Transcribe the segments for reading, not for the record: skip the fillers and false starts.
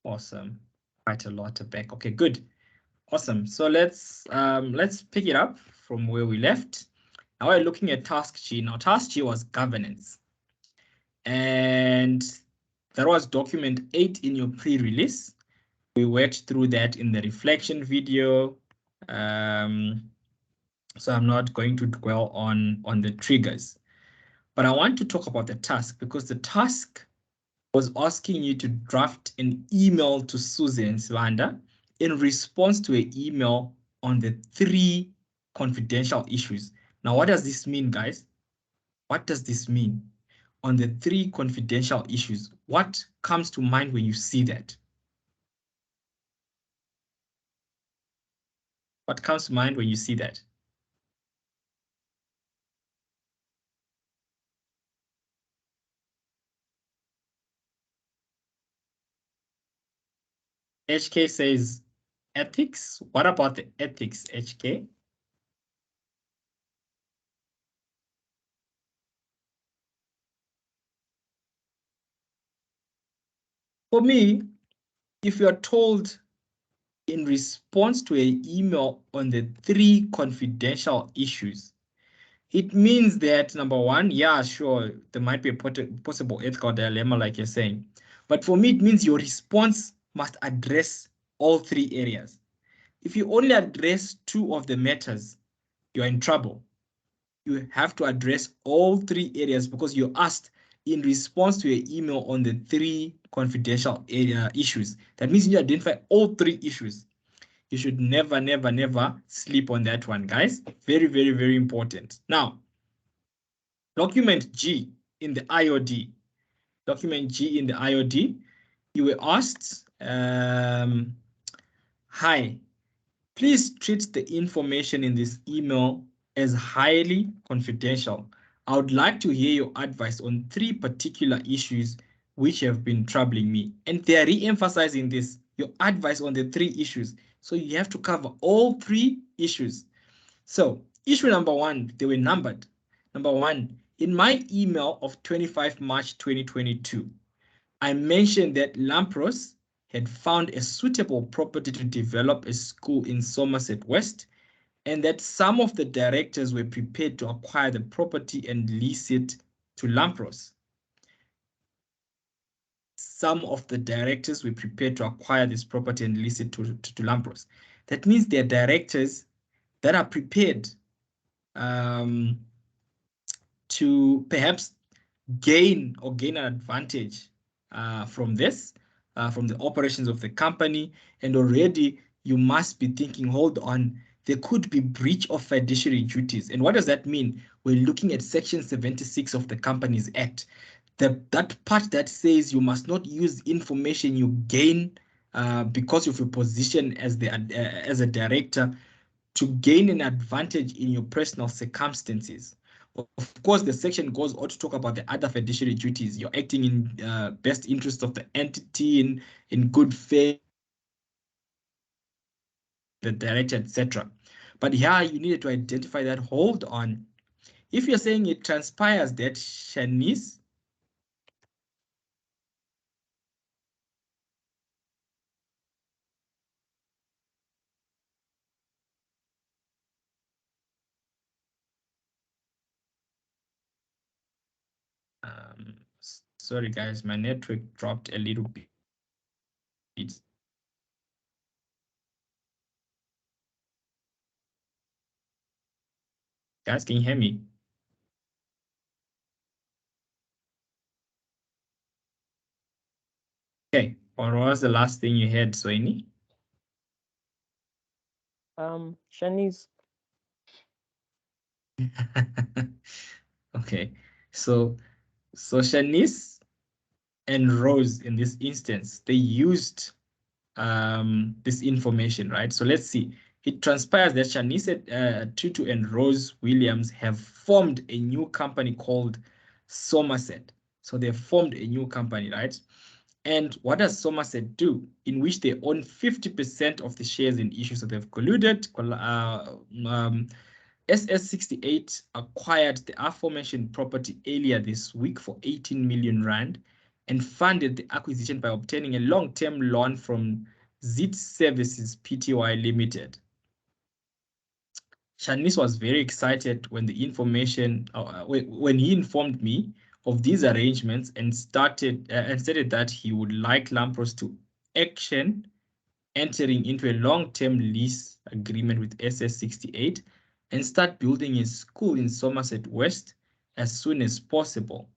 Awesome. Quite a lot back. Okay, good. Awesome. So let's pick it up from where we left. Now we're looking at task G. Now task G was governance. And that was document 8 in your pre-release. We worked through that in the reflection video. So I'm not going to dwell on the triggers. But I want to talk about the task, because the task was asking you to draft an email to Susan Swanda in response to an email on the 3 confidential issues. Now, what does this mean, guys? What does this mean? On the 3 confidential issues, what comes to mind when you see that? What comes to mind when you see that? HK says ethics. What about the ethics, HK? For me, if you're told in response to an email on the 3 confidential issues, it means that, number one, yeah, sure, there might be a possible ethical dilemma, like you're saying. But for me, it means your response must address all 3 areas. If you only address 2 of the matters, you're in trouble. You have to address all 3 areas, because you asked in response to your email on the 3 confidential issues. That means you identify all 3 issues. You should never, never, never sleep on that one, guys. Very, very, very important. Now, document G in the IOD. Document G in the IOD, you were asked, hi, please treat the information in this email as highly confidential. I would like to hear your advice on 3 particular issues which have been troubling me. And they are re-emphasizing this, your advice on the 3 issues. So you have to cover all 3 issues. So issue number 1, they were numbered. Number 1, in my email of 25 March 2022, I mentioned that Lampros had found a suitable property to develop a school in Somerset West, and that some of the directors were prepared to acquire the property and lease it to Lampros. Some of the directors were prepared to acquire this property and lease it to Lampros. That means they're directors that are prepared to perhaps gain an advantage from this, from the operations of the company. And already you must be thinking, hold on, there could be breach of fiduciary duties. And what does that mean? We're looking at Section 76 of the Companies Act. That part that says you must not use information you gain because of your position as a director to gain an advantage in your personal circumstances. Of course, the section goes on to talk about the other fiduciary duties. You're acting in best interest of the entity, in good faith, the director, etc. But here you needed to identify that. Hold on. If you're saying it transpires that Shanice sorry guys, my network dropped a little bit. Guys, can you hear me? Okay, what was the last thing you heard, Soini? Shanice. Okay, so Shanice and Rose in this instance, they used this information, right? So let's see. It transpires that Shanice Tutu and Rose Williams have formed a new company called Somerset. So they formed a new company, right? And what does Somerset do? In which they own 50% of the shares in issue. So they've colluded. SS68 acquired the aforementioned property earlier this week for 18 million rand, and funded the acquisition by obtaining a long-term loan from ZIT Services Pty Limited. Shanice was very excited when the information, when he informed me of these arrangements and stated that he would like Lampros to action entering into a long-term lease agreement with SS68 and start building a school in Somerset West as soon as possible.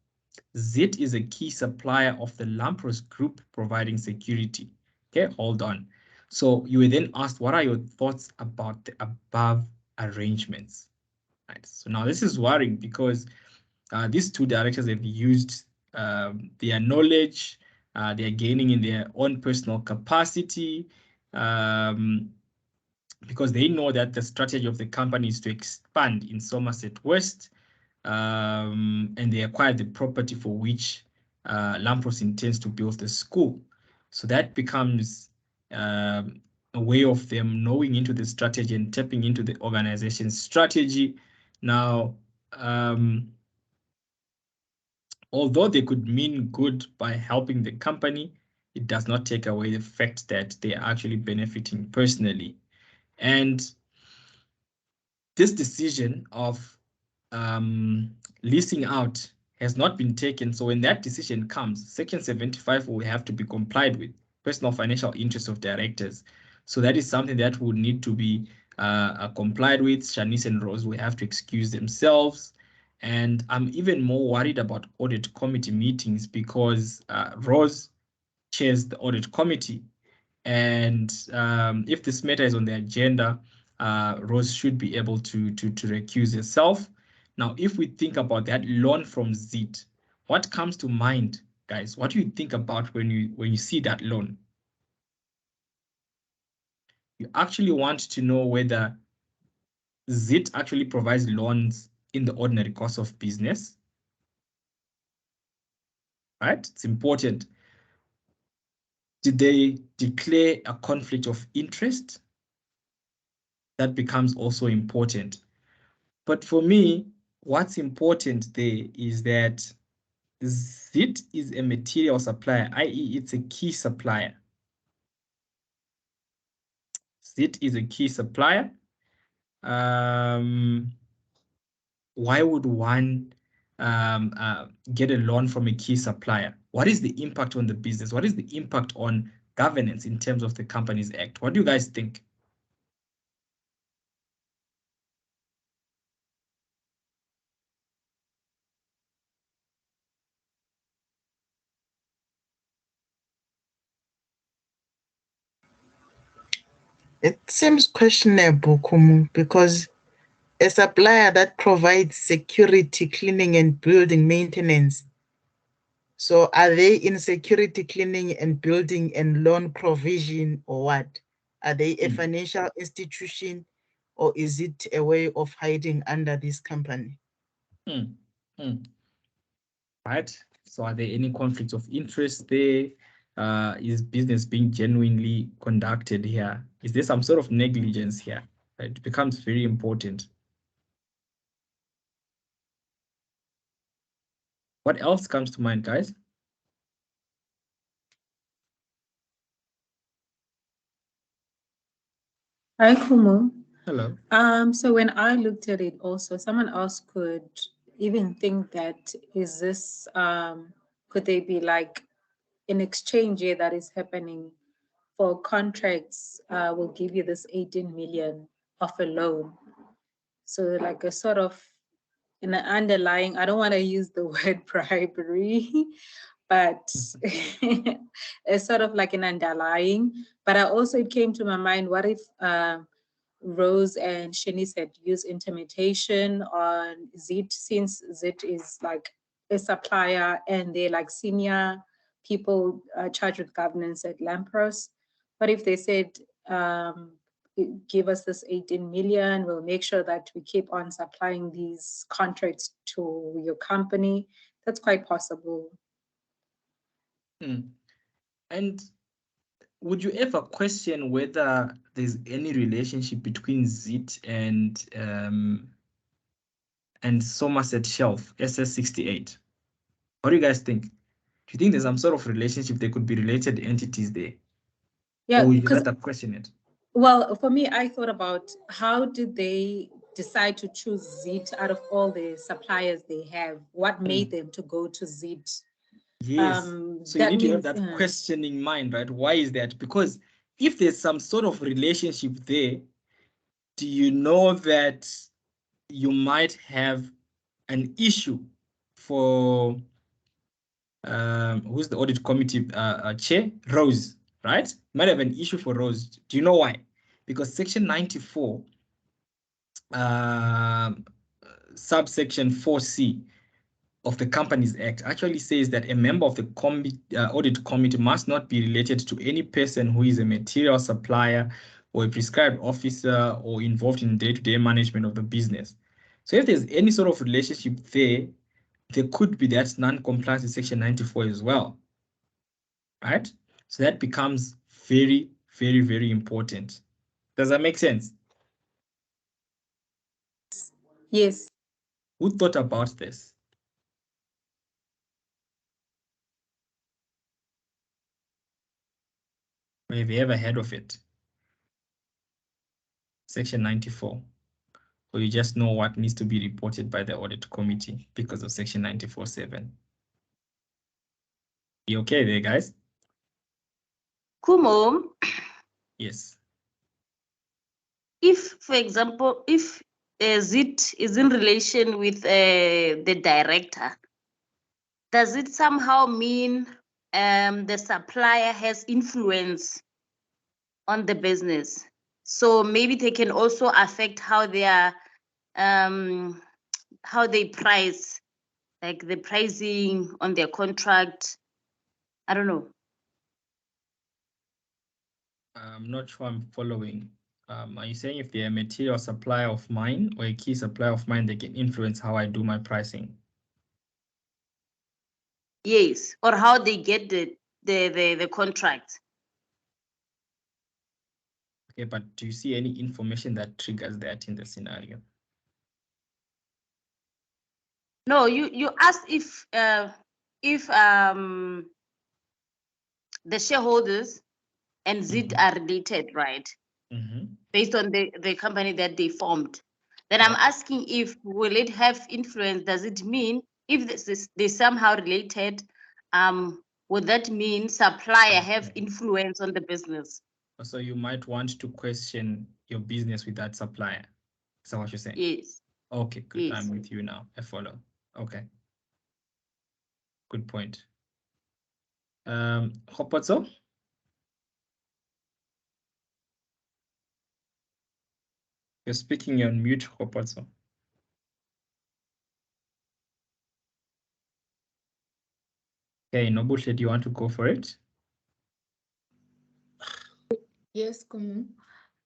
ZIT is a key supplier of the Lampros Group providing security. Okay, hold on. So you were then asked, what are your thoughts about the above arrangements? Right. So now this is worrying because these two directors have used their knowledge, they are gaining in their own personal capacity, because they know that the strategy of the company is to expand in Somerset West, and they acquired the property for which Lampros intends to build the school. So that becomes a way of them knowing into the strategy and tapping into the organization's strategy. Now, although they could mean good by helping the company, it does not take away the fact that they are actually benefiting personally. And this decision of leasing out has not been taken. So when that decision comes, Section 75 will have to be complied with, personal financial interests of directors. So that is something that would need to be complied with. Shanice and Rose will have to excuse themselves. And I'm even more worried about audit committee meetings because Rose chairs the audit committee. And if this matter is on the agenda, Rose should be able to recuse herself. Now, if we think about that loan from ZIT, what comes to mind, guys? What do you think about when you see that loan? You actually want to know whether ZIT actually provides loans in the ordinary course of business, right? It's important. Did they declare a conflict of interest? That becomes also important. But for me, what's important there is that ZIT is a material supplier, i.e. it's a key supplier. ZIT is a key supplier. Why would one get a loan from a key supplier? What is the impact on the business? What is the impact on governance in terms of the Companies Act? What do you guys think? It seems questionable, Kumu, because a supplier that provides security, cleaning, and building maintenance. So are they in security, cleaning, and building and loan provision, or what? Are they a financial institution, or is it a way of hiding under this company? Right? So are there any conflicts of interest there? Is business being genuinely conducted here? Is there some sort of negligence here? It becomes very important. What else comes to mind, guys? Hi, Kumu. Hello. So when I looked at it also, someone else could even think that is this could they be like an exchange here that is happening for contracts will give you this 18 million of a loan. So like a sort of an underlying, I don't want to use the word bribery, but it's sort of like an underlying. But I also, it came to my mind, what if Rose and Shanice had used intermediation on ZIT, since ZIT is like a supplier and they're like senior people charged with governance at Lampros. What if they said, give us this 18 million, we'll make sure that we keep on supplying these contracts to your company? That's quite possible. And would you ever question whether there's any relationship between ZIT and Somerset Shelf, SS68? What do you guys think? Do you think there's some sort of relationship? There could be related entities there. Yeah, Or would you because rather question it? well, for me, I thought about how did they decide to choose ZIT out of all the suppliers they have? What made them to go to ZIT? Yes. So you that need to have means, that question in mind, right? Why is that? Because if there's some sort of relationship there, do you know that you might have an issue for who's the audit committee chair? Rose, right? You might have an issue for Rose. Do you know why? Because section 94, subsection 4C of the Companies Act actually says that a member of the audit committee must not be related to any person who is a material supplier or a prescribed officer or involved in day-to-day management of the business. So if there's any sort of relationship there, there could be that non-compliance with section 94 as well, right? So that becomes very, very, very important. Does that make sense? yes. Who thought about this? Or have you ever heard of it? Section 94. Or you just know what needs to be reported by the audit committee because of section 94.7. You okay there, guys? Kumo, Yes. if, for example, if ZIT is in relation with the director, does it somehow mean the supplier has influence on the business? So maybe they can also affect how they are, how they price, like the pricing on their contract. I don't know. I'm not sure I'm following. Are you saying if they're a material supplier of mine or a key supplier of mine, they can influence how I do my pricing? Yes, or how they get the contract. Okay, but do you see any information that triggers that in the scenario? No, you asked if the shareholders and ZIT are related, right? Based on the company that they formed. Then I'm asking if will it have influence? Does it mean if this is they somehow related? Would that mean supplier have influence on the business? So you might want to question your business with that supplier. Is that what you're saying? Yes. Okay, good. Yes. I'm with you now. I follow. Okay. Good point. Hopotso? You're speaking on mute, Hopotso. Okay, Nobuhle, do you want to go for it? Yes, Kumu.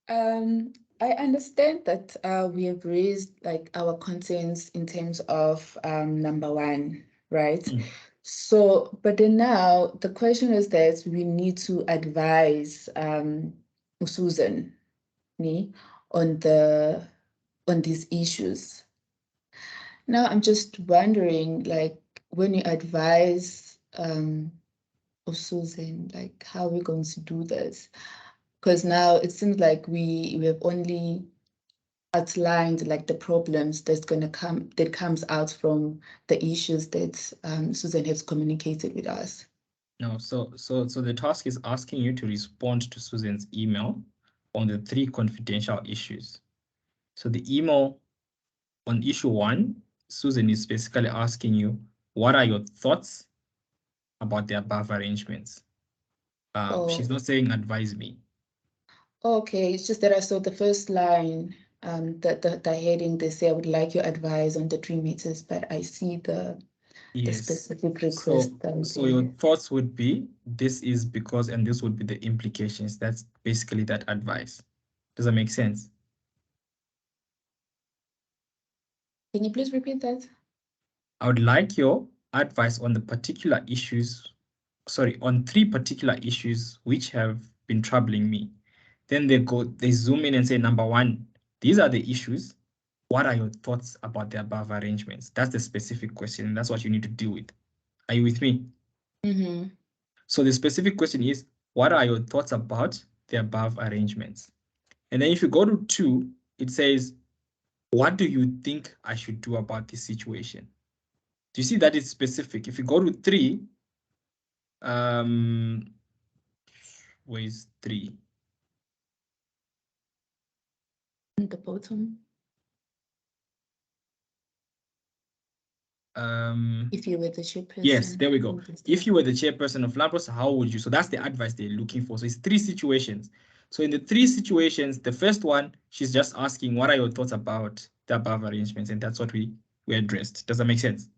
I understand that we have raised like our concerns in terms of number one, right? So, but then now the question is that we need to advise Susan me on these issues. Now I'm just wondering, like, when you advise Susan, like, how are we going to do this? Because now it seems like we have only outlined like the problems that comes out from the issues that Susan has communicated with us. No, so the task is asking you to respond to Susan's email on the 3 confidential issues. So the email on issue 1, Susan is basically asking you, what are your thoughts about the above arrangements? She's not saying advise me. Okay, it's just that I saw the first line, the heading, they say I would like your advice on the 3 meters, but I see the specific request. So your thoughts would be, this is because, and this would be the implications. That's basically that advice. Does that make sense? Can you please repeat that? I would like your advice on the particular issues, on 3 particular issues which have been troubling me. Then they zoom in and say, number 1, these are the issues. What are your thoughts about the above arrangements? That's the specific question, and that's what you need to deal with. Are you with me? Mm-hmm. So the specific question is, what are your thoughts about the above arrangements? And then if you go to 2, it says, what do you think I should do about this situation? Do you see that it's specific? If you go to 3, where's 3? At the bottom. If you were the chairperson. Yes, there we go. of this If you were the chairperson of Lampros, how would you? So that's the advice they're looking for. So it's 3 situations. So in the 3 situations, the first one, she's just asking, what are your thoughts about the above arrangements? And that's what we addressed. Does that make sense?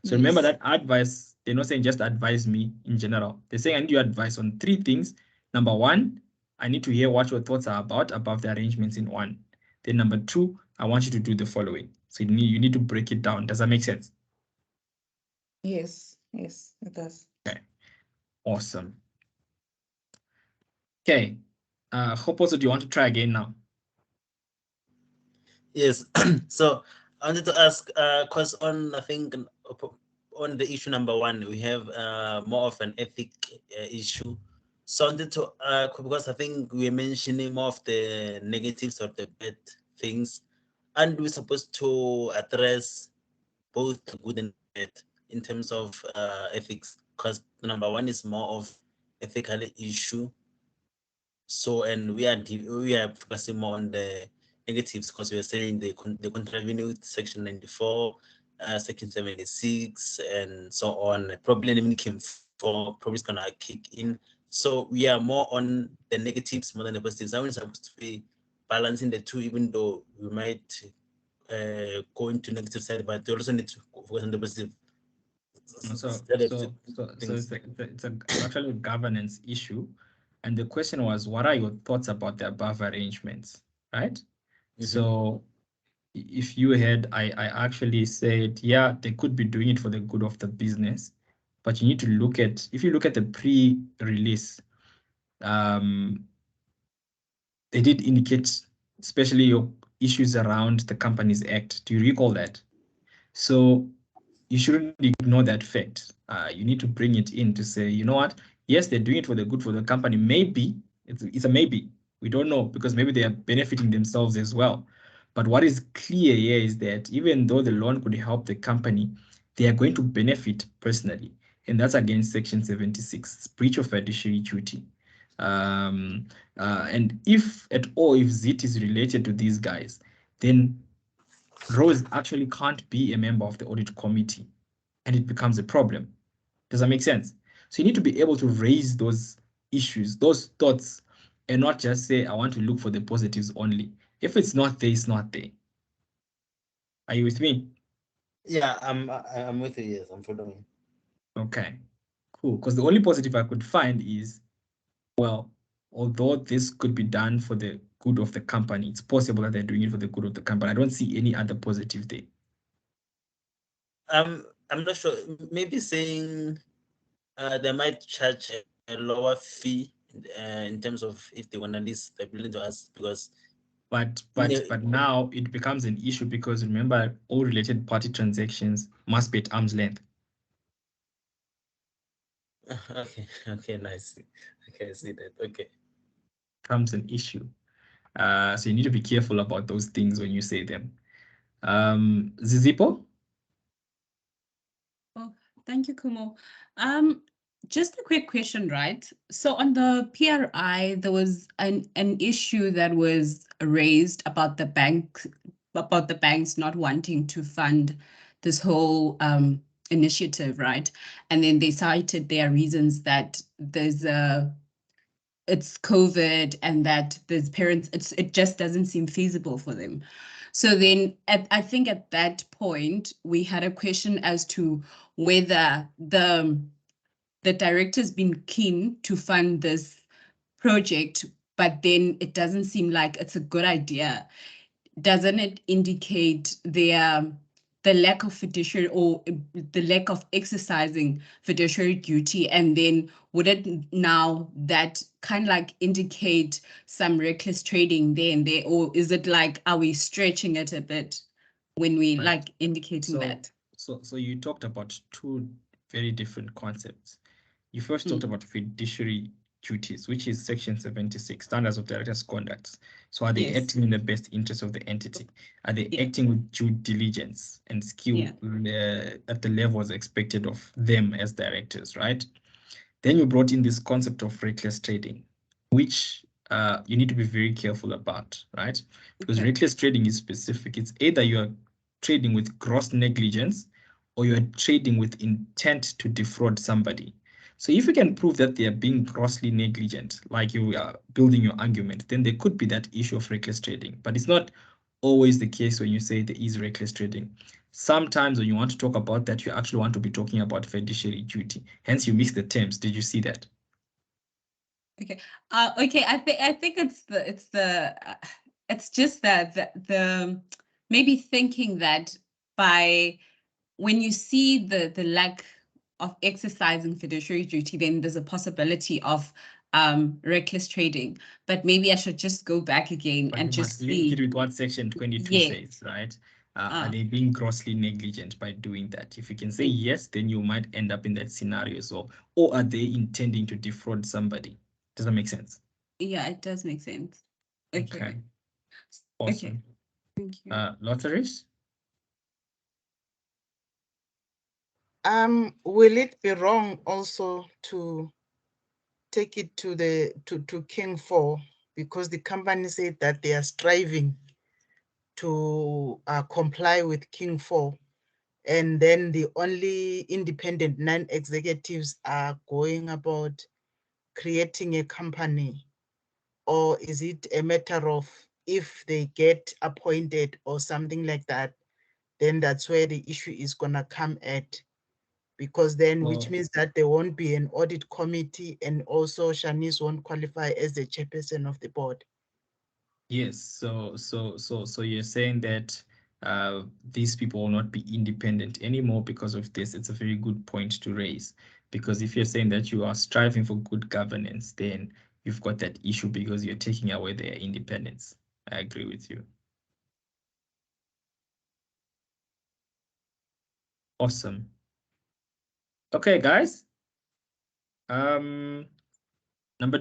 So remember Yes. that advice, they're not saying just advise me in general. They're saying I need your advice on 3 things. Number 1, I need to hear what your thoughts are about above the arrangements in 1. Then number 2, I want you to do the following. So you need to break it down. Does that make sense? Yes, yes, it does. Okay, awesome. Okay, Hoposo, do you want to try again now? Yes. So I wanted to ask, because I think on the issue number 1, we have more of an ethic issue. So I wanted to, because I think we're mentioning more of the negatives or the bad things, and we're supposed to address both the good and bad in terms of ethics, because number 1 is more of ethical issue. So, and we are focusing more on the negatives, because we are saying the revenue, section 94, section 76, and so on. Probably even came for probably is gonna kick in. So we are more on the negatives more than the positives. I'm supposed to be balancing the 2, even though we might go into negative side, but we also need to focus on the positive. It's actually a governance issue. And the question was, what are your thoughts about the above arrangements, right? Mm-hmm. So if you had, I actually said, yeah, they could be doing it for the good of the business, but you need to look at, if you look at the pre-release, they did indicate, especially your issues around the Companies Act. Do you recall that? So you shouldn't ignore that fact. You need to bring it in to say, you know what? Yes, they're doing it for the good for the company. Maybe, it's a maybe. We don't know, because maybe they are benefiting themselves as well. But what is clear here is that even though the loan could help the company, they are going to benefit personally. And that's against Section 76, breach of fiduciary duty. And if at all, if ZIT is related to these guys, then Rose actually can't be a member of the audit committee, and it becomes a problem. Does that make sense? So you need to be able to raise those issues, those thoughts, and not just say, I want to look for the positives only. If it's not there, it's not there. Are you with me? Yeah, I'm with you. Yes, I'm following. Okay, cool. Because the only positive I could find is, well, although this could be done for the good of the company, it's possible that they're doing it for the good of the company. I don't see any other positive there. I'm not sure. Maybe saying they might charge a lower fee in terms of if they want to list the building to us, because. But now it becomes an issue, because remember, all related party transactions must be at arm's length. Okay, nice. Okay, I see that. Okay. Becomes an issue. So you need to be careful about those things when you say them. Zizipo? Oh, thank you, Kumo. Just a quick question, right? So on the PRI, there was an issue that was raised about the banks not wanting to fund this whole initiative, right? And then they cited their reasons that it's COVID and that there's parents, it just doesn't seem feasible for them. So then I think at that point, we had a question as to whether the director's been keen to fund this project, but then it doesn't seem like it's a good idea. Doesn't it indicate the lack of fiduciary, or the lack of exercising fiduciary duty? And then would it now that kind of like indicate some reckless trading there and there, or is it like, are we stretching it a bit when we like indicating that? So you talked about 2 very different concepts. You first talked about fiduciary duties, which is section 76, standards of directors' conduct. So are they Yes. acting in the best interest of the entity? Are they acting with due diligence and skill at the levels expected of them as directors, right? Then you brought in this concept of reckless trading, which you need to be very careful about, right? Because reckless trading is specific. It's either you are trading with gross negligence or you are trading with intent to defraud somebody. So if you can prove that they are being grossly negligent, like you are building your argument, then there could be that issue of reckless trading. But it's not always the case when you say there is reckless trading. Sometimes when you want to talk about that, you actually want to be talking about fiduciary duty. Hence, you mix the terms. Did you see that? Okay. Okay. I think it's just that the maybe thinking that by when you see the lack of exercising fiduciary duty, then there's a possibility of reckless trading. But maybe I should just go back again But and you just must link see. it with what section 22 says, right? Are they being grossly negligent by doing that? If you can say yes, then you might end up in that scenario. So, or are they intending to defraud somebody? Does that make sense? Yeah, it does make sense. Okay. Awesome. Okay. Thank you. Lotteries? Will it be wrong also to take it to King 4 because the company said that they are striving to comply with King 4, and then the only independent non-executives are going about creating a company? Or is it a matter of if they get appointed or something like that, then that's where the issue is gonna come at? Because then, which means that there won't be an audit committee, and also Shanice won't qualify as the chairperson of the board. Yes. So you're saying that these people will not be independent anymore because of this. It's a very good point to raise, because if you're saying that you are striving for good governance, then you've got that issue because you're taking away their independence. I agree with you. Awesome. Okay, guys. Number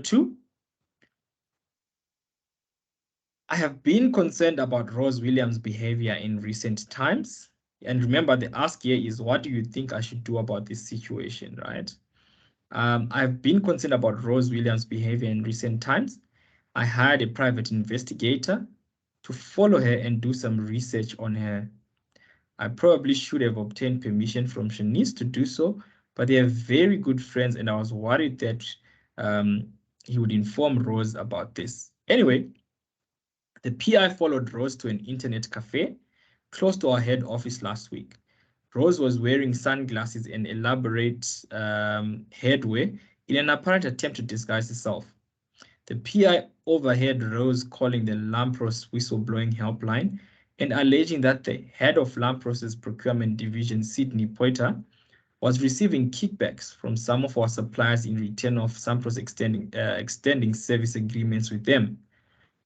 2. I have been concerned about Rose Williams' behavior in recent times. And remember, the ask here is, what do you think I should do about this situation, right? I've been concerned about Rose Williams' behavior in recent times. I hired a private investigator to follow her and do some research on her. I probably should have obtained permission from Shanice to do so, but they are very good friends, and I was worried that he would inform Rose about this. Anyway, the PI followed Rose to an internet cafe close to our head office last week. Rose was wearing sunglasses and elaborate headwear in an apparent attempt to disguise herself. The PI overheard Rose calling the Lampros whistleblowing helpline and alleging that the head of Lampros's procurement division, Sydney Poiter, was receiving kickbacks from some of our suppliers in return of Lampros extending service agreements with them.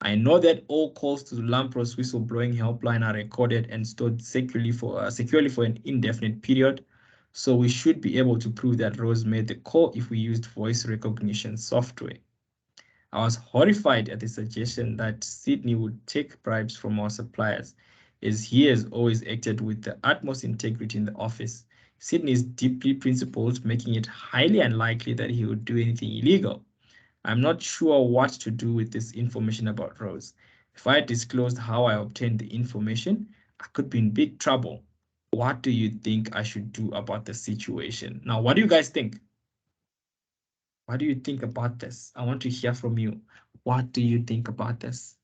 I know that all calls to the Lampros whistleblowing helpline are recorded and stored securely for an indefinite period, so we should be able to prove that Rose made the call if we used voice recognition software. I was horrified at the suggestion that Sydney would take bribes from our suppliers, as he has always acted with the utmost integrity in the office. Sydney is deeply principled, making it highly unlikely that he would do anything illegal. I'm not sure what to do with this information about Rose. If I disclosed how I obtained the information, I could be in big trouble. What do you think I should do about the situation? Now, what do you guys think? What do you think about this? I want to hear from you. What do you think about this?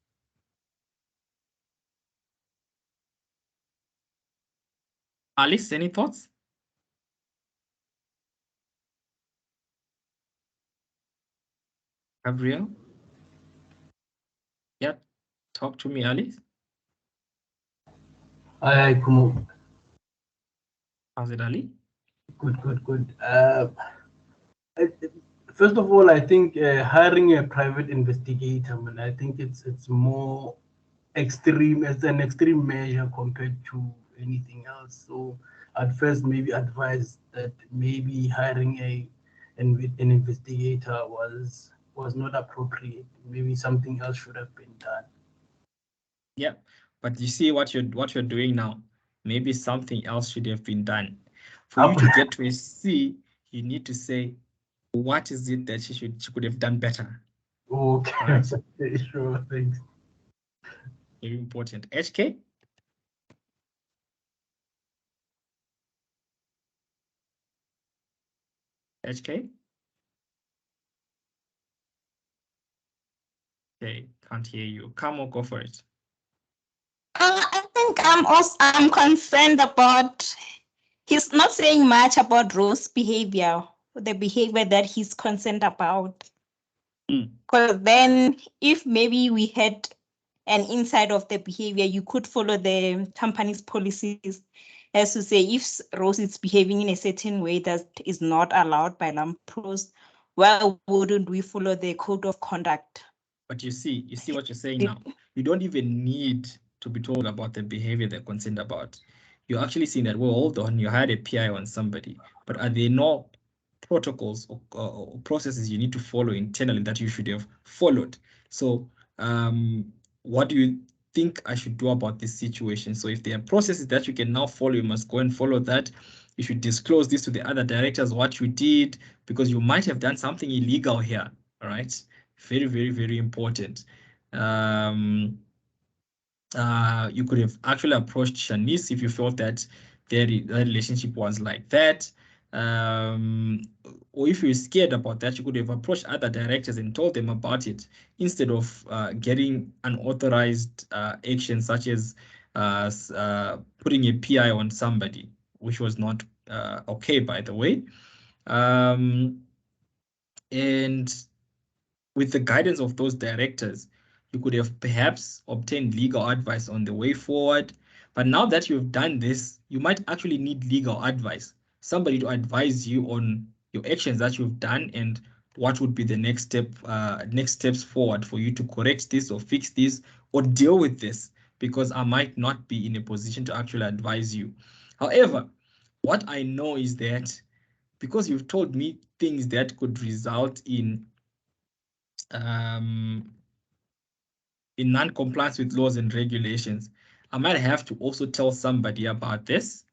Alice, any thoughts? Gabriel? Yeah, talk to me, Alice. Hi, Kumu. How's it, Ali? Good. First of all, I think hiring a private investigator, I think it's more extreme. It's an extreme measure compared to anything else. So at first, maybe advise that maybe hiring an investigator was not appropriate. Maybe something else should have been done. Yeah, but you see what you're doing now. Maybe something else should have been done. For you to get to a C, you need to say, what is it that she could have done better? Okay, right? Sure, thanks. Very important. HK? HK? Okay, can't hear you. Come on, go for it. I think I'm concerned about, he's not saying much about Rose's behavior, the behavior that he's concerned about. Because then if maybe we had an insight of the behavior, you could follow the company's policies as to say if Rose is behaving in a certain way that is not allowed by Lampros, why wouldn't we follow the code of conduct? But you see what you're saying now. You don't even need to be told about the behavior they're concerned about. You're actually seeing that, well, hold on, you had a PI on somebody, but are there no protocols or processes you need to follow internally that you should have followed? So what do you think I should do about this situation? So if there are processes that you can now follow, you must go and follow that. You should disclose this to the other directors, what you did, because you might have done something illegal here, all right? Very, very, very important. You could have actually approached Shanice if you felt that their relationship was like that. Or if you're scared about that, you could have approached other directors and told them about it instead of getting unauthorized action such as putting a PI on somebody, which was not okay, by the way. And with the guidance of those directors, you could have perhaps obtained legal advice on the way forward. But now that you've done this, you might actually need legal advice, somebody to advise you on your actions that you've done and what would be the next steps forward for you to correct this or fix this or deal with this, because I might not be in a position to actually advise you. However, what I know is that because you've told me things that could result in non-compliance with laws and regulations, I might have to also tell somebody about this.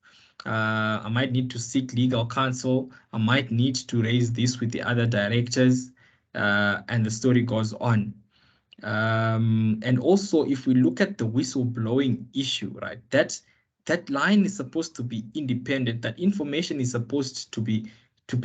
I might need to seek legal counsel. I might need to raise this with the other directors, and the story goes on. And also, if we look at the whistleblowing issue, right, that line is supposed to be independent. That information is supposed to be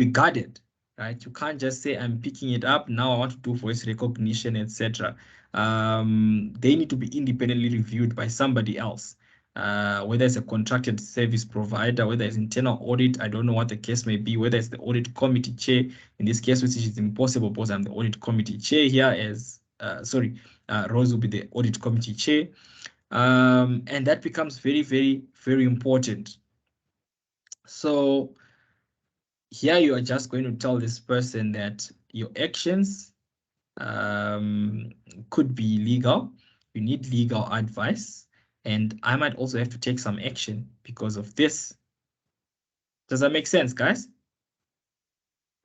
guarded, right? You can't just say I'm picking it up now. I want to do voice recognition, etc. They need to be independently reviewed by somebody else, whether it's a contracted service provider, whether it's internal audit. I don't know what the case may be. Whether it's the audit committee chair. In this case, which is impossible because I'm the audit committee chair here. Rose will be the audit committee chair. And that becomes very, very, very important. So here you are just going to tell this person that your actions could be illegal. You need legal advice. And I might also have to take some action because of this. Does that make sense, guys?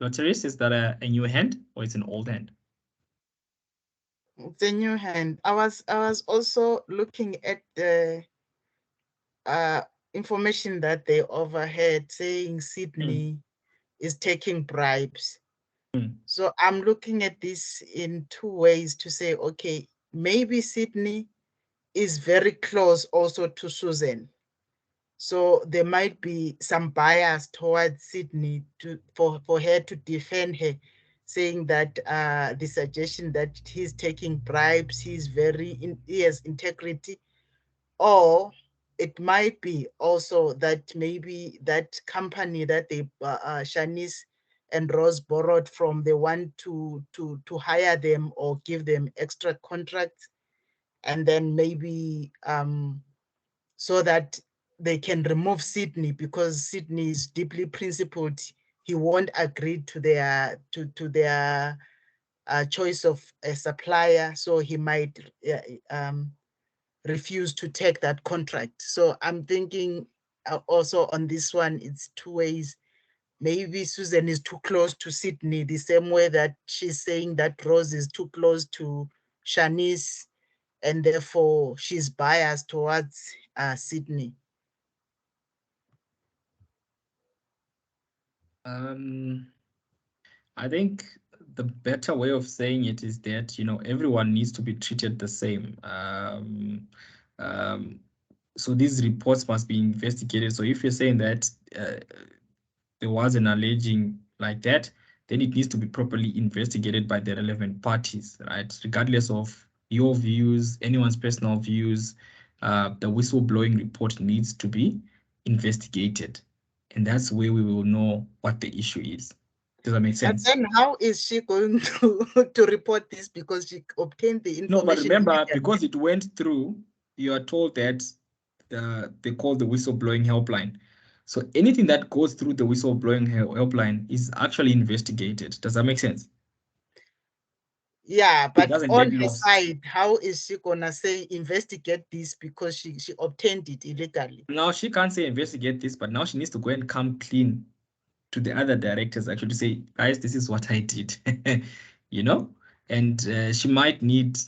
Loteris, is that a new hand or it's an old hand? It's a new hand. I was also looking at the information that they overheard saying Sydney is taking bribes. So I'm looking at this in two ways to say, okay, maybe Sydney is very close also to Susan. So there might be some bias towards Sydney for her to defend her, saying that the suggestion that he's taking bribes, he has integrity, or it might be also that maybe that company that they Shanice and Rose borrowed from, they want to hire them or give them extra contracts, and then maybe so that they can remove Sydney, because Sydney is deeply principled. He won't agree to their choice of a supplier, so he might refuse to take that contract. So I'm thinking also on this one, it's two ways. maybe Susan is too close to Sydney, the same way that she's saying that Rose is too close to Shanice, and therefore she's biased towards Sydney. I think the better way of saying it is that, you know, everyone needs to be treated the same. So these reports must be investigated. So if you're saying that there was an alleging like that, then it needs to be properly investigated by the relevant parties, right? Regardless of your views, anyone's personal views, the whistleblowing report needs to be investigated. And that's where we will know what the issue is. Does that make sense? And then how is she going to report this, because she obtained the information? No, but remember, because it went through, you are told that they call the whistleblowing helpline. So anything that goes through the whistleblowing helpline is actually investigated. Does that make sense? Yeah, but doesn't on get her lost. side, how is she gonna say investigate this because she obtained it illegally? Now she can't say investigate this, but now she needs to go and come clean to the other directors actually to say, guys, this is what I did, you know? And she might need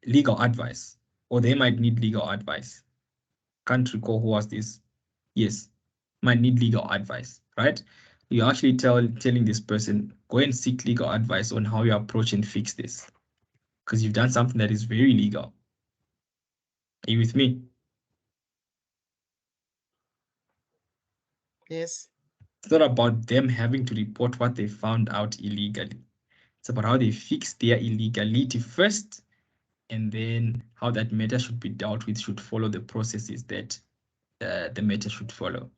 legal advice, or they might need legal advice. Can't recall who was this. Yes, might need legal advice, right? You're actually telling this person, go and seek legal advice on how you approach and fix this, because you've done something that is very legal. Are you with me? Yes. It's not about them having to report what they found out illegally. It's about how they fix their illegality first, and then how that matter should be dealt with should follow the processes that the matter should follow.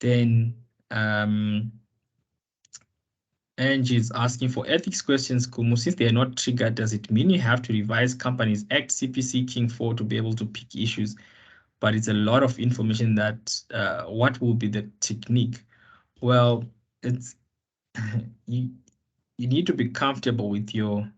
Then Angie is asking, for ethics questions, Kumu, since they are not triggered, does it mean you have to revise Companies Act CPC King 4 to be able to pick issues? But it's a lot of information that what will be the technique? Well, it's you need to be comfortable with your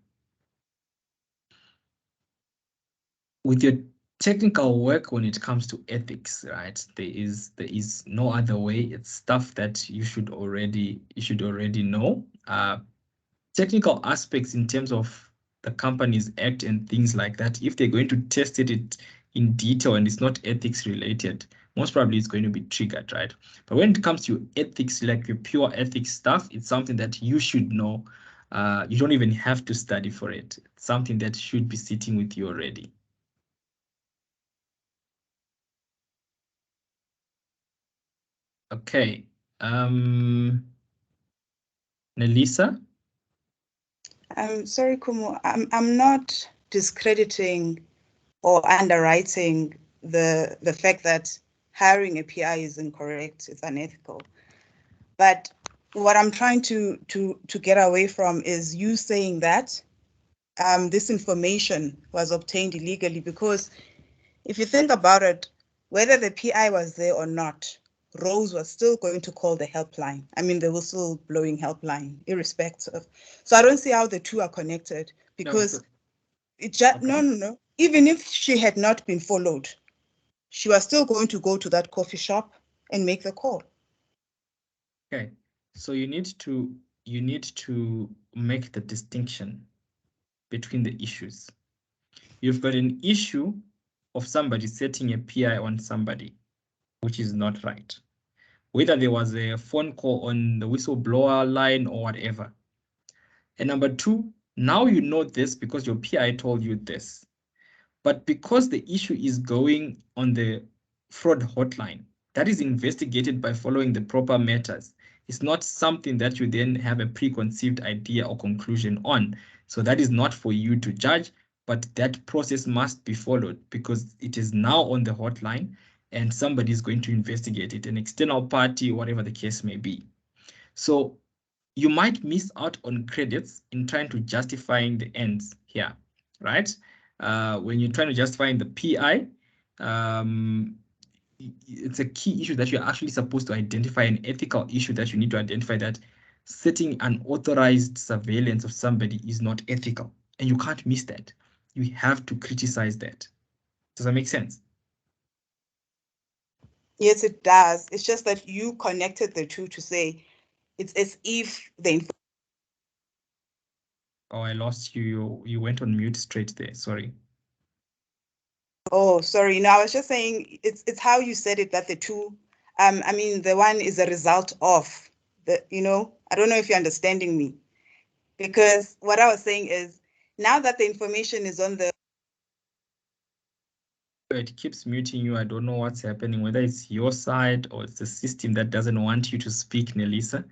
technical work when it comes to ethics, right? There is no other way. It's stuff that you should already know. Technical aspects in terms of the Companies Act and things like that, if they're going to test it in detail and it's not ethics related, most probably it's going to be triggered, right? But when it comes to ethics, like your pure ethics stuff, it's something that you should know. You don't even have to study for it. It's something that should be sitting with you already. Okay. Nelisa? I'm sorry, Kumu. I'm not discrediting or underwriting the fact that hiring a PI is incorrect, it's unethical. But what I'm trying to get away from is you saying that this information was obtained illegally, because if you think about it, whether the PI was there or not, Rose was still going to call the helpline. I mean, the whistleblowing helpline, irrespective. So I don't see how the two are connected, because it just, no. Even if she had not been followed, she was still going to go to that coffee shop and make the call. Okay, so you need to make the distinction between the issues. You've got an issue of somebody setting a PI on somebody, which is not right. Whether there was a phone call on the whistleblower line or whatever. And number two, now you know this because your PI told you this. But because the issue is going on the fraud hotline, that is investigated by following the proper matters. It's not something that you then have a preconceived idea or conclusion on. So that is not for you to judge, but that process must be followed because it is now on the hotline and somebody is going to investigate it, an external party, whatever the case may be. So you might miss out on credits in trying to justifying the ends here, right? When you're trying to justify the PI, it's a key issue that you're actually supposed to identify, an ethical issue that you need to identify, that setting unauthorized surveillance of somebody is not ethical. And you can't miss that. You have to criticize that. Does that make sense? Yes, it does. It's just that you connected the two to say it's as if the Oh, I lost you. You went on mute straight there. Sorry. Oh, sorry. No, I was just saying it's how you said it, that the two, I mean, the one is a result of the, I don't know if you're understanding me, because what I was saying is now that the information is on the. It keeps muting you. I don't know what's happening, whether it's your side or it's the system that doesn't want you to speak, Nelisa.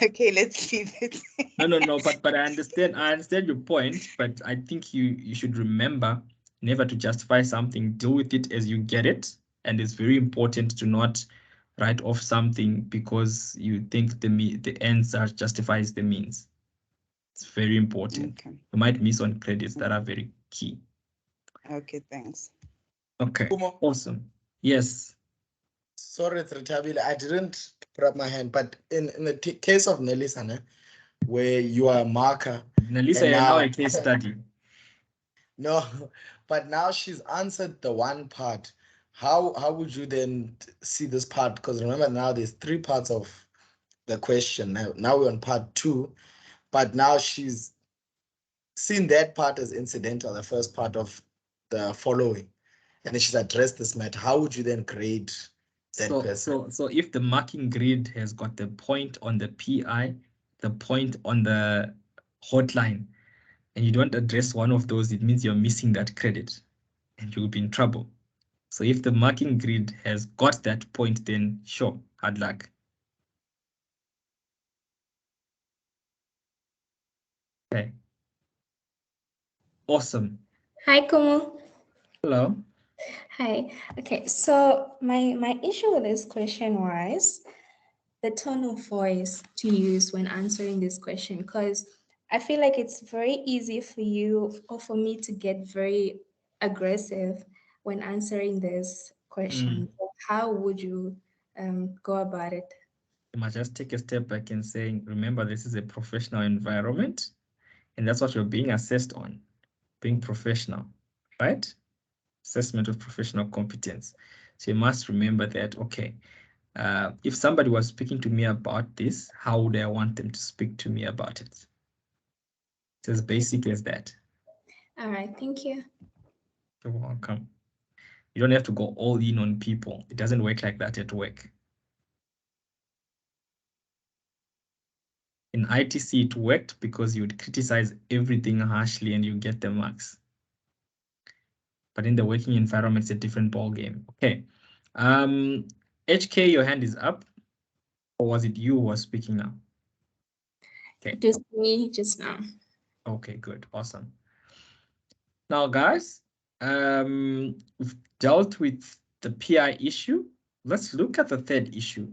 Okay, let's leave it. No, but I understand your point, but I think you should remember never to justify something. Deal with it as you get it, and it's very important to not write off something because you think the ends are justifies the means. It's very important. Okay. You might miss on credits that are very key. Okay, thanks. Okay, awesome. Yes. Sorry, Tritabile, I didn't put up my hand, but in the case of Nelisa, where you are a marker. Nelisa, you're now a case study. No, but now she's answered the one part. How would you then see this part? Because remember now there's 3 parts of the question. Now we're on part 2, but now she's seen that part as incidental, the first part of the following, and then she's addressed this matter. How would you then grade that person? So if the marking grid has got the point on the PI, the point on the hotline, and you don't address one of those, it means you're missing that credit and you'll be in trouble. So if the marking grid has got that point, then sure, hard luck. Okay. Awesome. Hi, Kumu. Hello. Hi. Okay, so my issue with this question was the tone of voice to use when answering this question, because I feel like it's very easy for you or for me to get very aggressive when answering this question. How would you go about it? You must just take a step back and say, remember, this is a professional environment, and that's what you're being assessed on, being professional, right? Assessment of professional competence. So you must remember that, okay, if somebody was speaking to me about this, how would I want them to speak to me about it? It's as basic as that. All right, thank you. You're welcome. You don't have to go all in on people. It doesn't work like that at work. In ITC, it worked because you would criticize everything harshly and you get the marks. But in the working environment, it's a different ballgame. Okay. HK, your hand is up. Or was it you who was speaking now? Okay. Just me just now. Okay, good. Awesome. Now, guys, we've dealt with the PI issue. Let's look at the third issue.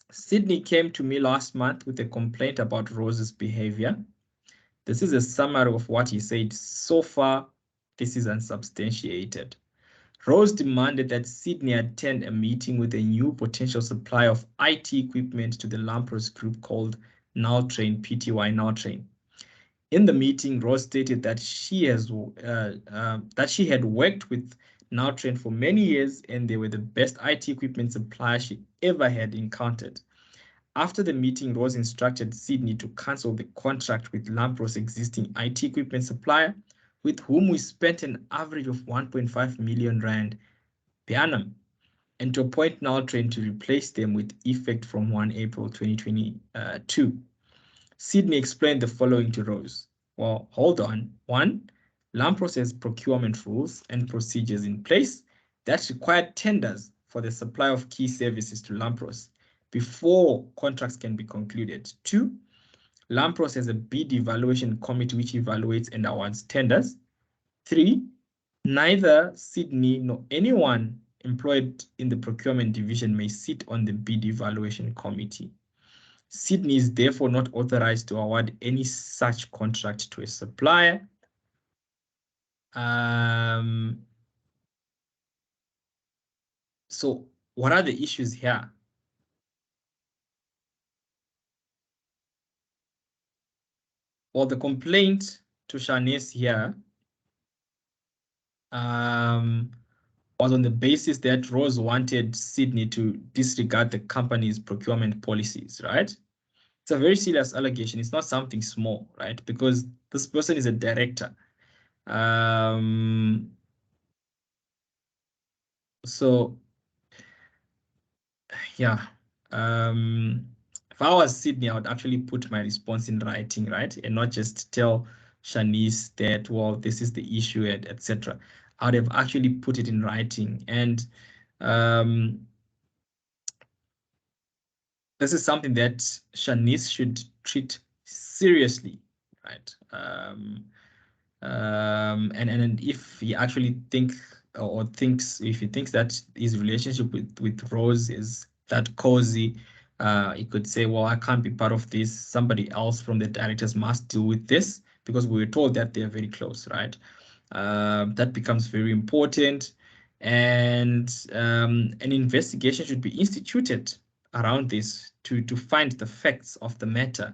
Sydney came to me last month with a complaint about Rose's behavior. This is a summary of what he said. So far, this is unsubstantiated. Rose demanded that Sydney attend a meeting with a new potential supplier of IT equipment to the Lampros group called Nowtrain, Pty Nowtrain. In the meeting, Rose stated that she had worked with Nowtrain for many years and they were the best IT equipment supplier she ever had encountered. After the meeting, Rose instructed Sydney to cancel the contract with Lampros' existing IT equipment supplier, with whom we spent an average of 1.5 million rand per annum, and to appoint Nowtrain to replace them with effect from 1 April 2022. Sydney explained the following to Rose. Well, hold on. 1, Lampros has procurement rules and procedures in place that require tenders for the supply of key services to Lampros before contracts can be concluded. 2, Lampros has a bid evaluation committee which evaluates and awards tenders. 3, neither Sydney nor anyone employed in the procurement division may sit on the bid evaluation committee. Sydney is therefore not authorized to award any such contract to a supplier. So what are the issues here? Well, the complaint to Shanice here was on the basis that Rose wanted Sydney to disregard the company's procurement policies, right? It's a very serious allegation. It's not something small, right? Because this person is a director. So yeah, if I was Sydney, I would actually put my response in writing, right? And not just tell Shanice that, well, this is the issue, etc. I would have actually put it in writing. And this is something that Shanice should treat seriously, right? And if he actually thinks if he thinks that his relationship with Rose is that cozy, he could say, well, I can't be part of this. Somebody else from the directors must deal with this, because we were told that they're very close, right? That becomes very important, and an investigation should be instituted around this to find the facts of the matter.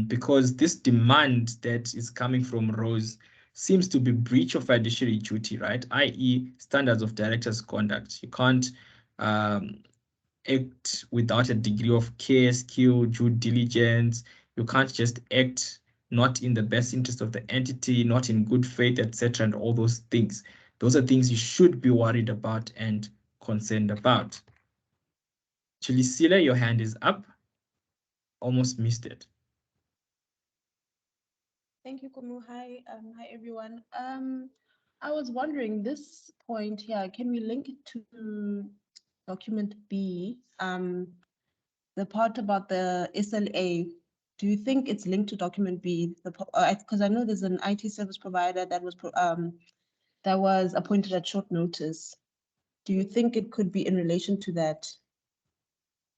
Because this demand that is coming from Rose seems to be breach of fiduciary duty, right? i.e. standards of director's conduct. You can't act without a degree of care, skill, due diligence. You can't just act not in the best interest of the entity, not in good faith, etc., and all those things. Those are things you should be worried about and concerned about. Chilisile, your hand is up. Almost missed it. Thank you, Kumu. Hi, everyone. I was wondering, this point here, can we link it to document B? The part about the SLA, do you think it's linked to document B? Because I know there's an IT service provider that was appointed at short notice. Do you think it could be in relation to that?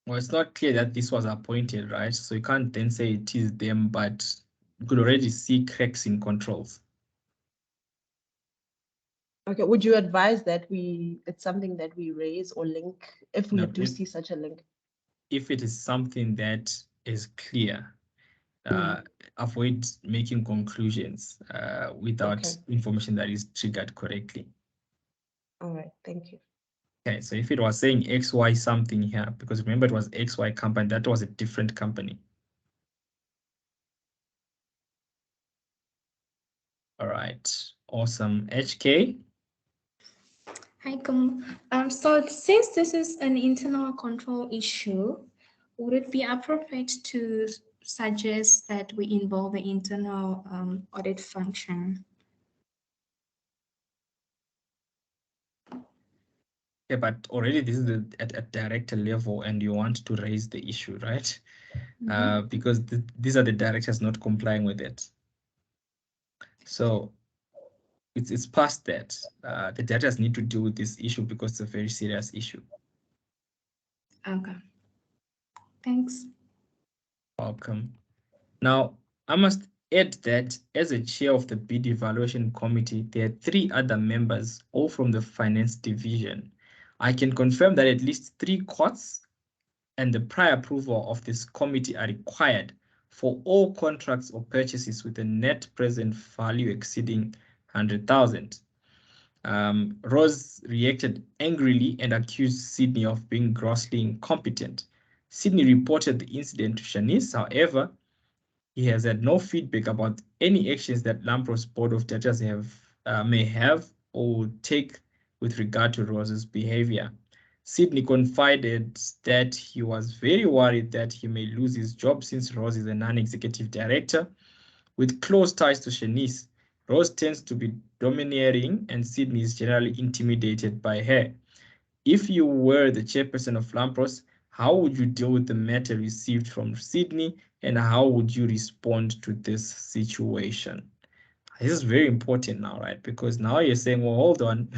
Well, it's not clear that this was appointed, right? So you can't then say it is them, but you could already see cracks in controls. Okay, would you advise that it's something that we raise or link if we do see such a link? If it is something that is clear, avoid making conclusions without information that is triggered correctly. All right, thank you. Okay, so if it was saying XY something here, because remember it was XY company, that was a different company. All right, awesome. HK? Hi, Kum. So since this is an internal control issue, would it be appropriate to suggest that we involve the internal audit function? Yeah, but already this is at a director level and you want to raise the issue, right? Because these are the directors not complying with it. So it's past that. The directors need to deal with this issue because it's a very serious issue. Okay. Thanks. Welcome. Now, I must add that as a chair of the bid evaluation committee, there are 3 other members, all from the finance division. I can confirm that at least 3 courts and the prior approval of this committee are required for all contracts or purchases with a net present value exceeding 100,000. Rose reacted angrily and accused Sydney of being grossly incompetent. Sydney reported the incident to Shanice. However, he has had no feedback about any actions that Lampros Board of Directors may have or take with regard to Rose's behavior. Sydney confided that he was very worried that he may lose his job since Rose is a non-executive director. With close ties to Shanice, Rose tends to be domineering and Sydney is generally intimidated by her. If you were the chairperson of Lampros, how would you deal with the matter received from Sydney and how would you respond to this situation? This is very important now, right? Because now you're saying, well, hold on.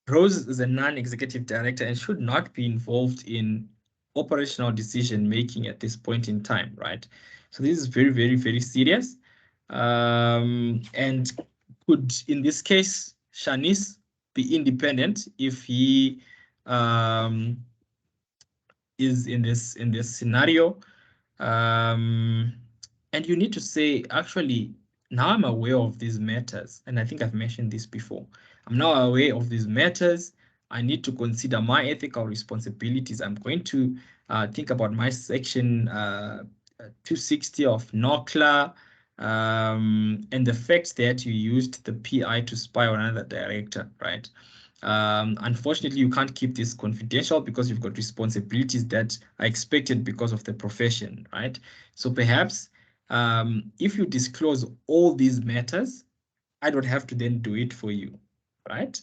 Rose is a non-executive director and should not be involved in operational decision-making at this point in time, right? So this is very, very, very serious. And could, in this case, Shanice be independent if he is in this scenario? And you need to say, actually, now I'm aware of these matters. And I think I've mentioned this before. I'm now aware of these matters. I need to consider my ethical responsibilities. I'm going to think about my section 260 of NOCLA, and the fact that you used the PI to spy on another director, right? Unfortunately, you can't keep this confidential because you've got responsibilities that are expected because of the profession, right? So perhaps if you disclose all these matters, I don't have to then do it for you, right?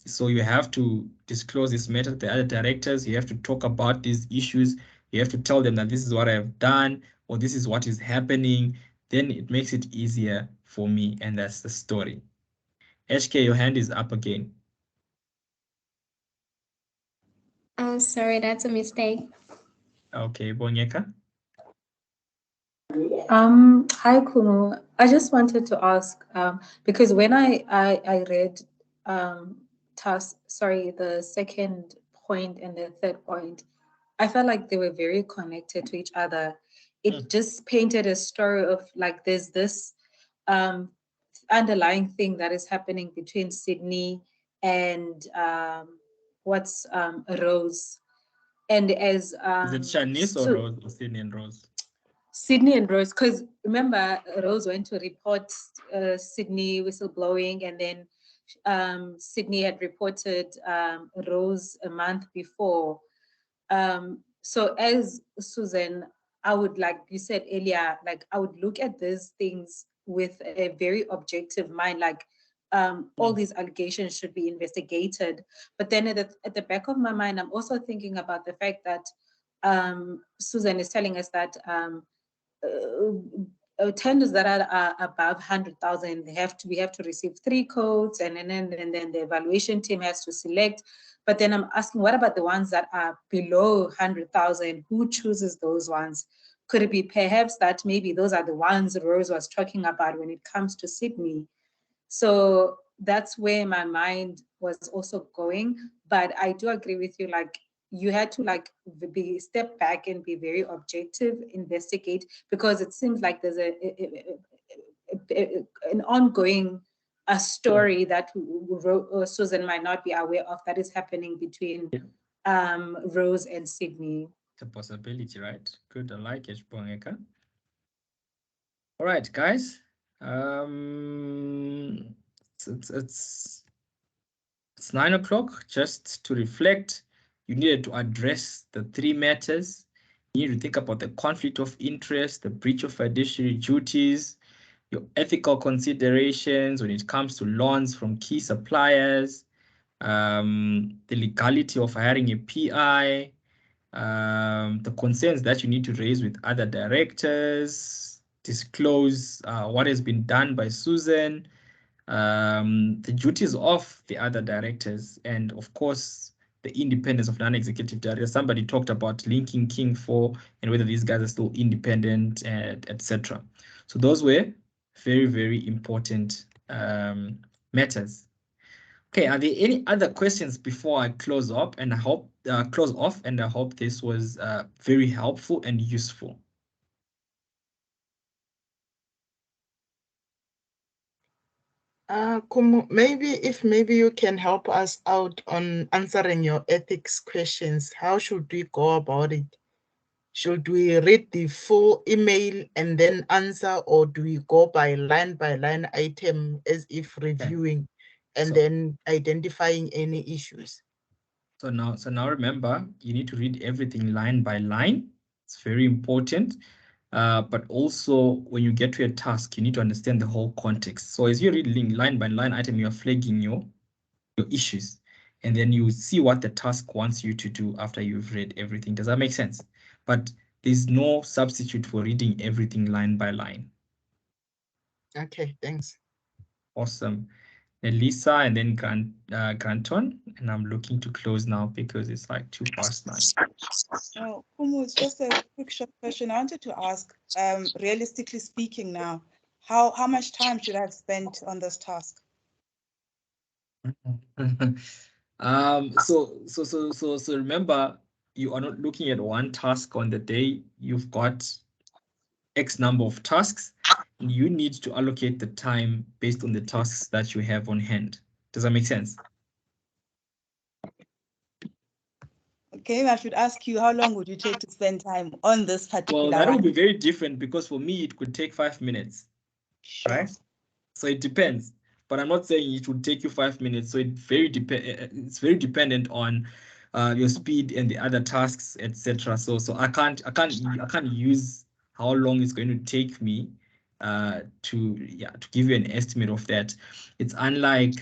So you have to disclose this matter to the other directors. You have to talk about these issues. You have to tell them that this is what I have done, or this is what is happening. Then it makes it easier for me, and that's the story. HK, your hand is up again. Oh, sorry, that's a mistake. Okay, Bonyeka. Hi Kumu. I just wanted to ask, because when I read the second point and the third point, I felt like they were very connected to each other. It just painted a story of like there's this underlying thing that is happening between Sydney and Rose. And as Is it Shanice or Rose, or Sydney and Rose? Sydney and Rose, because remember, Rose went to report Sydney whistleblowing, and then Sydney had reported Rose a month before. So as Susan, I would, like you said earlier, like I would look at these things with a very objective mind, like all these allegations should be investigated. But then at the back of my mind, I'm also thinking about the fact that Susan is telling us that tenders that are above 100,000, we have to receive 3 codes, and then the evaluation team has to select. But then I'm asking, what about the ones that are below 100,000? Who chooses those ones? Could it be perhaps that maybe those are the ones Rose was talking about when it comes to Sydney? So that's where my mind was also going. But I do agree with you, like you had to like step back and be very objective, investigate, because it seems like there's an ongoing story that Susan might not be aware of that is happening between Rose and Sydney. It's a possibility, right? Good, I like it, Bongeka. All right, guys. It's 9 o'clock. Just to reflect, you needed to address the 3 matters. You need to think about the conflict of interest, the breach of fiduciary duties, your ethical considerations when it comes to loans from key suppliers, the legality of hiring a PI, the concerns that you need to raise with other directors, disclose what has been done by Susan, the duties of the other directors, and of course, the independence of non-executive directors. Somebody talked about linking King 4 and whether these guys are still independent, etc. So those were very, very important matters. Okay, are there any other questions before I close up? And I hope close off, and I hope this was very helpful and useful. Kumu, maybe you can help us out on answering your ethics questions. How should we go about it? Should we read the full email and then answer, or do we go by line item as if reviewing and then identifying any issues? So now remember, you need to read everything line by line. It's very important. But also when you get to a task, you need to understand the whole context. So as you're reading line by line item, you're flagging your issues, and then you see what the task wants you to do after you've read everything. Does that make sense? But there's no substitute for reading everything line by line. Okay, thanks. Awesome. Elisa and then Granton, and I'm looking to close now because it's like 9:02. Oh, Kumu, it's just a quick short question. I wanted to ask, realistically speaking now, how much time should I have spent on this task? So remember, you are not looking at one task on the day. You've got X number of tasks. You need to allocate the time based on the tasks that you have on hand. Does that make sense? Okay, I should ask you, how long would you take to spend time on this particular Well, that one? would be very different because for me, it could take 5 minutes, Sure. right? So it depends, but I'm not saying it would take you 5 minutes. So it's very dependent on your speed and the other tasks, etc. So I can't use how long it's going to take me to give you an estimate of that. It's unlike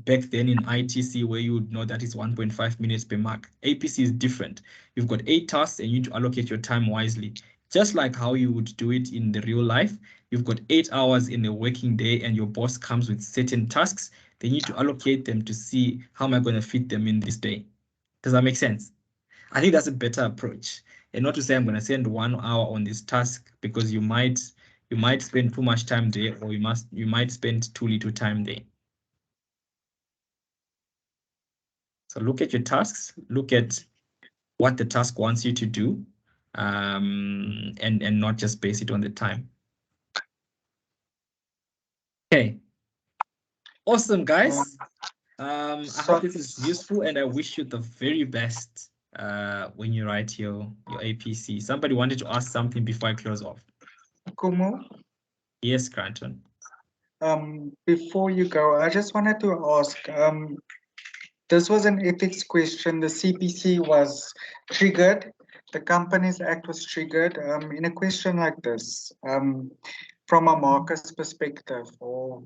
back then in ITC where you would know that is 1.5 minutes per mark. APC is different. You've got 8 tasks and you need to allocate your time wisely. Just like how you would do it in the real life, you've got 8 hours in a working day and your boss comes with certain tasks. They need to allocate them to see how am I going to fit them in this day. Does that make sense? I think that's a better approach. And not to say I'm going to spend 1 hour on this task because you might spend too much time there, or you might spend too little time there. So look at your tasks, look at what the task wants you to do, and not just base it on the time. Okay. Awesome, guys. I hope this is useful, and I wish you the very best when you write your APC. Somebody wanted to ask something before I close off. Kumu, Yes, Granton. before you go, I just wanted to ask, this was an ethics question. The CPC was triggered. The Companies Act was triggered. In a question like this, from a marker's perspective, or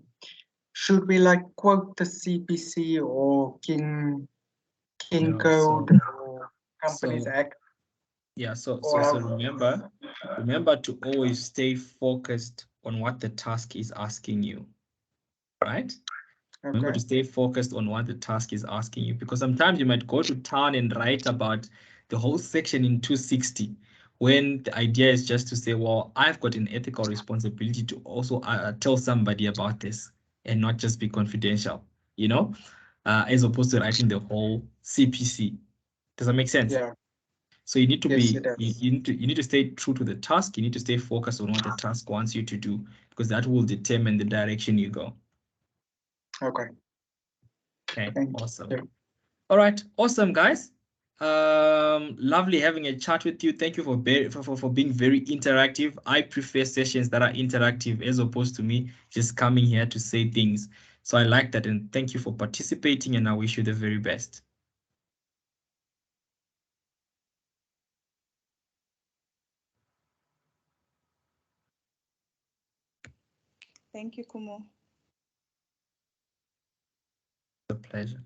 should we like quote the CPC or King No, Code or Companies Act? Yeah, so Or remember to always stay focused on what the task is asking you, right? Remember to stay focused on what the task is asking you, because sometimes you might go to town and write about the whole section in 260 when the idea is just to say, well, I've got an ethical responsibility to also tell somebody about this and not just be confidential, you know, as opposed to writing the whole CPC. Does that make sense? Yeah. So you need to Yes, be it does. you need to stay true to the task. You need to stay focused on what the task wants you to do, because that will determine the direction you go. Okay. Okay, Thank awesome. you. All right, awesome, guys. Lovely having a chat with you. Thank you for being very interactive. I prefer sessions that are interactive as opposed to me just coming here to say things. So I like that, and thank you for participating, and I wish you the very best. Thank you, Kumu. A pleasure.